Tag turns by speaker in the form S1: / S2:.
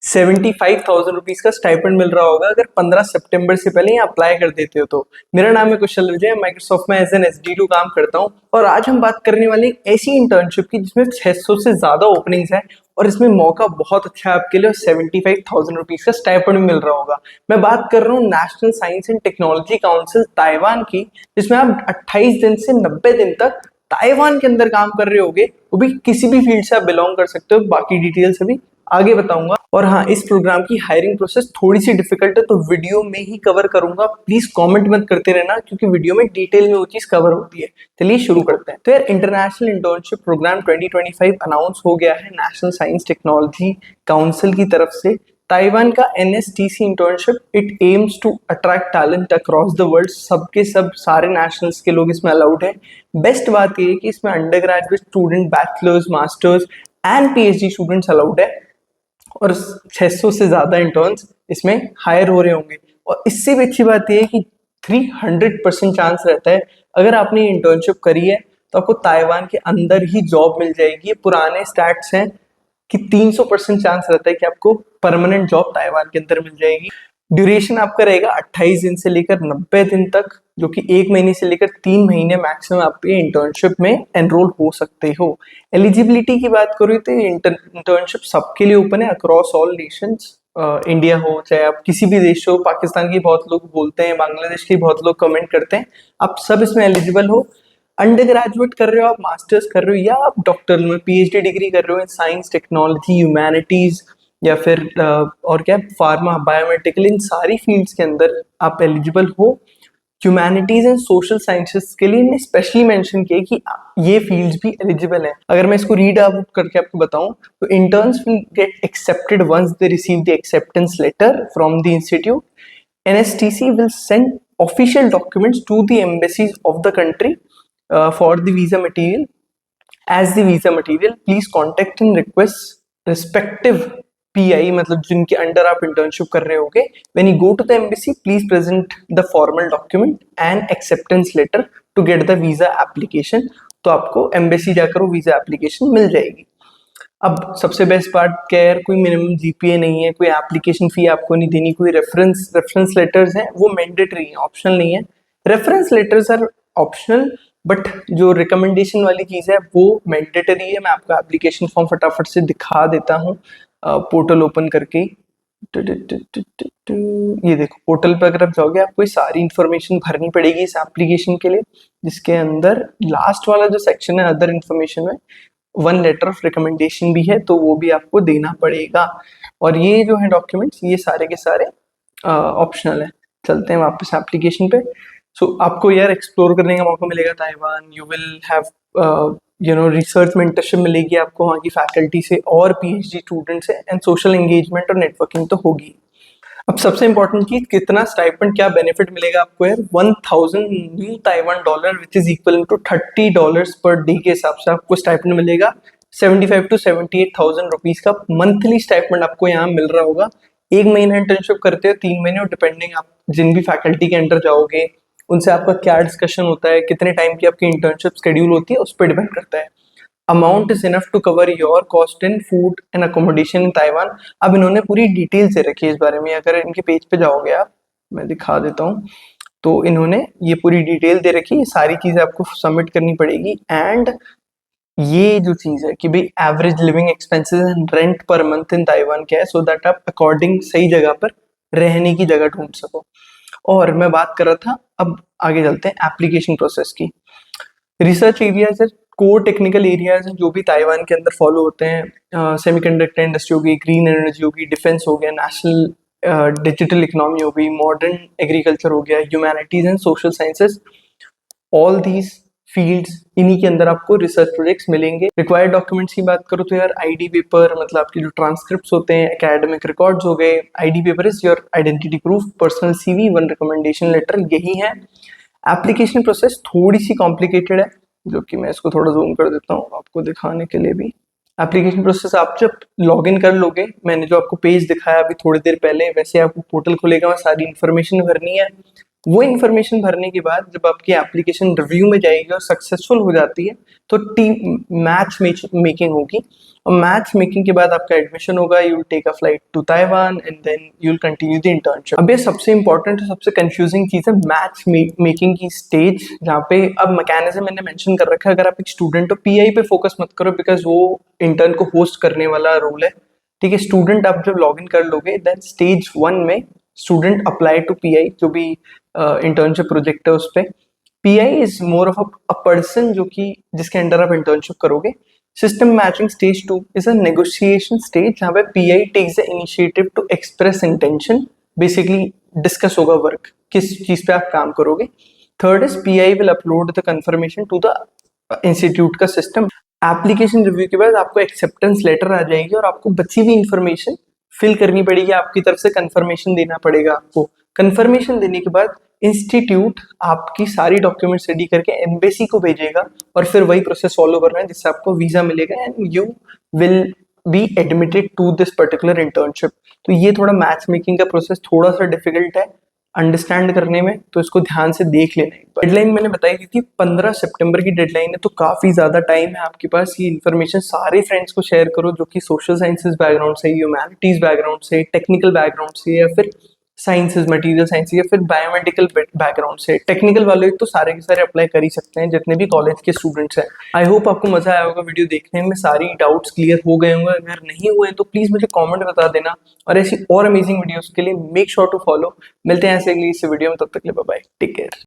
S1: ₹75,000 का स्टाइपेंड मिल रहा होगा अगर 15 सितंबर से पहले यहाँ अप्लाई कर देते हो तो। मेरा नाम है कुशल विजय, माइक्रोसॉफ्ट में एज एन SDO काम करता हूँ और आज हम बात करने वाले एक ऐसी इंटर्नशिप की जिसमें 600 से ज्यादा ओपनिंग्स हैं और इसमें मौका बहुत अच्छा है आपके लिए और ₹75,000 का स्टाइपेंड मिल रहा होगा। मैं बात कर रहा हूँ national science and technology council Taiwan की, जिसमें आप 28 दिन से 90 दिन तक ताइवान के अंदर काम कर रहे होगे, वो भी किसी भी फील्ड से आप बिलोंग कर सकते हो। बाकी डिटेल्स अभी आगे बताऊंगा। और हाँ, इस प्रोग्राम की हायरिंग प्रोसेस थोड़ी सी डिफिकल्ट है तो वीडियो में ही कवर करूंगा। प्लीज कमेंट मत करते रहना क्योंकि वीडियो में डिटेल में वो चीज कवर होती है। चलिए शुरू करते हैं। तो यार, इंटरनेशनल इंटर्नशिप प्रोग्राम 2025 अनाउंस हो गया है नेशनल साइंस टेक्नोलॉजी काउंसिल की तरफ से। ताइवान का NSTC internship it aims to attract talent across the world. सबके सब सारे नेशनल्स के लोग इसमें अलाउड है। बेस्ट बात ये है कि इसमें under graduate student, bachelors, masters and PhD students allowed है और 600 से ज्यादा इंटर्न्स इसमें हायर हो रहे होंगे। और इससे भी अच्छी बात यह है कि 300% चांस रहता है अगर आपने इंटर्नशिप करी है तो आपको ताइवान के अंदर ही जॉब मिल जाएगी। पुराने स्टैट्स हैं कि 300% चांस रहता है कि आपको परमानेंट जॉब ताइवान के अंदर मिल जाएगी। ड्यूरेशन आपका रहेगा 28 दिन से लेकर 90 दिन तक, जो कि 1 महीने से लेकर 3 महीने मैक्सिमम आप ये इंटर्नशिप में एनरोल हो सकते हो। एलिजिबिलिटी की बात करूँ तो इंटर्नशिप सबके लिए ओपन है अक्रॉस ऑल नेशंस। इंडिया हो चाहे आप किसी भी देश हो, पाकिस्तान की बहुत लोग बोलते हैं, बांग्लादेश के बहुत लोग कमेंट करते हैं, आप सब इसमें एलिजिबल हो। अंडर ग्रेजुएट कर रहे हो आप, मास्टर्स कर रहे हो या आप डॉक्टर में PhD डिग्री कर रहे हो इन साइंस, टेक्नोलॉजी, ह्यूमैनिटीज या फिर और क्या, फार्मा, बायोमेडिकल, इन सारी फील्ड्स के अंदर आप एलिजिबल हो। ह्यूमैनिटीज एंड सोशल साइंसेस के लिए इन्हें स्पेशली मेंशन किया कि ये फील्ड्स भी एलिजिबल हैं। अगर मैं इसको रीड आउट करके आपको बताऊं तो interns will get accepted once they receive the acceptance letter from the institute. NSTC will send official documents to the embassies of the country for the visa material. As the visa material, please contact and request respective PI, मतलब जिनके under आप internship कर रहे होगे। When you go to the embassy, please present the formal document and acceptance letter to get the visa application. तो आपको embassy जाकर वो वीजा एप्लीकेशन मिल जाएगी। अब सबसे बेस्ट पार्ट क्या है, कोई मिनिमम GPA नहीं है, कोई एप्लीकेशन फी आपको नहीं देनी, कोई रेफरेंस लेटर्स हैं वो मैंडेटरी है, ऑप्शनल नहीं है। Reference letters are optional but जो रिकमेंडेशन वाली चीज़ है वो मैंडेटरी है। मैं आपको एप्लीकेशन फॉर्म फटाफट से दिखा देता हूँ पोर्टल ओपन करके। ये देखो, पोर्टल पर अगर आप जाओगे आपको ये सारी इंफॉर्मेशन भरनी पड़ेगी इस एप्लीकेशन के लिए, जिसके अंदर लास्ट वाला जो सेक्शन है अदर इन्फॉर्मेशन में 1 लेटर ऑफ रिकमेंडेशन भी है, तो वो भी आपको देना पड़ेगा। और ये जो है डॉक्यूमेंट्स ये सारे के सारे ऑप्शनल है। चलते हैं वापस एप्लीकेशन पे। सो आपको यार एक्सप्लोर करने का मौका मिलेगा Taiwan. You will have research mentorship मिलेगी आपको वहाँ की फैकल्टी से और PhD स्टूडेंट से, एंड सोशल एंगेजमेंट और नेटवर्किंग तो होगी। अब सबसे इंपॉर्टेंट चीज, कितना स्टाइपेंड, क्या बेनिफिट मिलेगा आपको यार। 1000 new Taiwan dollar which is equal to $30 per day के हिसाब से आपको स्टाइपेंड मिलेगा। 75 to 78,000 रुपीज का मंथली स्टाइपेंड आपको यहाँ मिल रहा होगा। 1 महीना इंटर्नशिप करते हो, 3 महीने, और डिपेंडिंग आप जिन भी फैकल्टी के अंडर जाओगे उनसे आपका क्या डिस्कशन होता है, कितने टाइम की आपकी इंटर्नशिप शेड्यूल होती है, उस पर डिपेंड करता है। Amount is enough to cover your cost in food and accommodation in Taiwan. अब इन्होंने पूरी डिटेल से रखी है इस बारे में। अगर इनके पेज पे जाओगे आप, मैं दिखा देता हूँ, तो इन्होंने ये पूरी डिटेल दे रखी है। सारी चीजें आपको सबमिट करनी पड़ेगी। एंड ये जो चीज है कि भाई average living expenses and rent per month in Taiwan क्या है, सो दैट आप अकॉर्डिंग सही जगह पर रहने की जगह ढूंढ सको। और मैं बात कर रहा था, अब आगे चलते हैं एप्लीकेशन प्रोसेस की। रिसर्च एरियाज है, कोर टेक्निकल एरियाज हैं जो भी ताइवान के अंदर फॉलो होते हैं। सेमीकंडक्टर इंडस्ट्री होगी, ग्रीन एनर्जी होगी, डिफेंस हो गया, नेशनल डिजिटल इकोनॉमी हो गई, मॉडर्न एग्रीकल्चर हो गया, humanities and social sciences, all these fields, इन्हीं के अंदर आपको रिसर्च प्रोजेक्ट्स मिलेंगे। रिक्वायर्ड डॉक्यूमेंट्स की बात करूँ तो यार ID पेपर, मतलब आपके जो ट्रांसक्रिप्ट्स होते हैं, एकेडमिक रिकॉर्ड्स हो गए। ID paper is your identity proof, personal CV, 1 recommendation letter, यही है। एप्लीकेशन प्रोसेस थोड़ी सी कॉम्प्लिकेटेड है, जो कि मैं इसको थोड़ा जूम कर देता हूँ आपको दिखाने के लिए भी। एप्लीकेशन प्रोसेस आप जब लॉग इन कर लोगे, मैंने जो आपको पेज दिखाया अभी थोड़ी देर पहले, वैसे आपको पोर्टल खुलेगा, सारी इन्फॉर्मेशन भरनी है। वो इन्फॉर्मेशन भरने के बाद जब आपकी एप्लीकेशन रिव्यू में जाएगी और सक्सेसफुल हो जाती है तो टीम मैच मेकिंग होगी, और मैच मेकिंग के बाद आपका एडमिशन होगा, you will take a flight to Taiwan and then you will continue the internship. अब ये सबसे इंपॉर्टेंट और सबसे कंफ्यूजिंग चीज़ है मैच मेकिंग की स्टेज, जहाँ पे अब मैकेनिज्म मैंने मेंशन कर रखा है। अगर आप एक स्टूडेंट हो, पीआई पे फोकस मत करो बिकॉज वो इंटर्न को होस्ट करने वाला रोल है, ठीक है। स्टूडेंट आप जब लॉग इन कर लोगे देन स्टेज 1 में स्टूडेंट अप्लाई टू पीआई, जो भी इंटर्नशिप प्रोजेक्ट है उस पर। PI is more of a person जो कि जिसके अंडर आप इंटर्नशिप करोगे। System matching stage 2 is a negotiation stage, जहाँ पे PI takes the initiative to express intention, basically discuss होगा वर्क, किस चीज पे आप काम करोगे। Third is PI will upload the confirmation to the institute का सिस्टम। एप्लीकेशन रिव्यू के बाद आपको एक्सेप्टेंस लेटर आ जाएगी और आपको बची हुई इंफॉर्मेशन फिल करनी पड़ेगी, आपकी तरफ से कंफर्मेशन देना पड़ेगा आपको। कंफर्मेशन देने के बाद इंस्टीट्यूट आपकी सारी डॉक्यूमेंट्स रेडी करके एम्बेसी को भेजेगा, और फिर वही प्रोसेस फॉलो करना है जिससे आपको वीजा मिलेगा and you will be admitted to this particular internship. तो ये थोड़ा मैच मेकिंग का प्रोसेस थोड़ा सा डिफिकल्ट है अंडरस्टैंड करने में, तो इसको ध्यान से देख लेना। डेडलाइन मैंने बताई दी थी 15 सितंबर की डेडलाइन है, तो काफी ज्यादा टाइम है आपके पास। ये इन्फॉर्मेशन सारे फ्रेंड्स को शेयर करो जो कि सोशल साइंसेज बैकग्राउंड से, ह्यूमैनिटीज बैकग्राउंड से, टेक्निकल बैकग्राउंड से, या फिर साइंसेज मटेरियल साइंस, या फिर बायोमेडिकल बैकग्राउंड से। टेक्निकल वाले तो सारे के सारे अप्लाई कर ही सकते हैं जितने भी कॉलेज के स्टूडेंट्स हैं। आई होप आपको मजा आया होगा वीडियो देखने में, सारी डाउट्स क्लियर हो गए होंगे। अगर नहीं हुए तो प्लीज मुझे कमेंट बता देना, और ऐसी और अमेजिंग वीडियोस के लिए मेक श्योर टू फॉलो। मिलते हैं ऐसे अगली इस वीडियो में, तब तक के लिए बाय बाय, टेक केयर।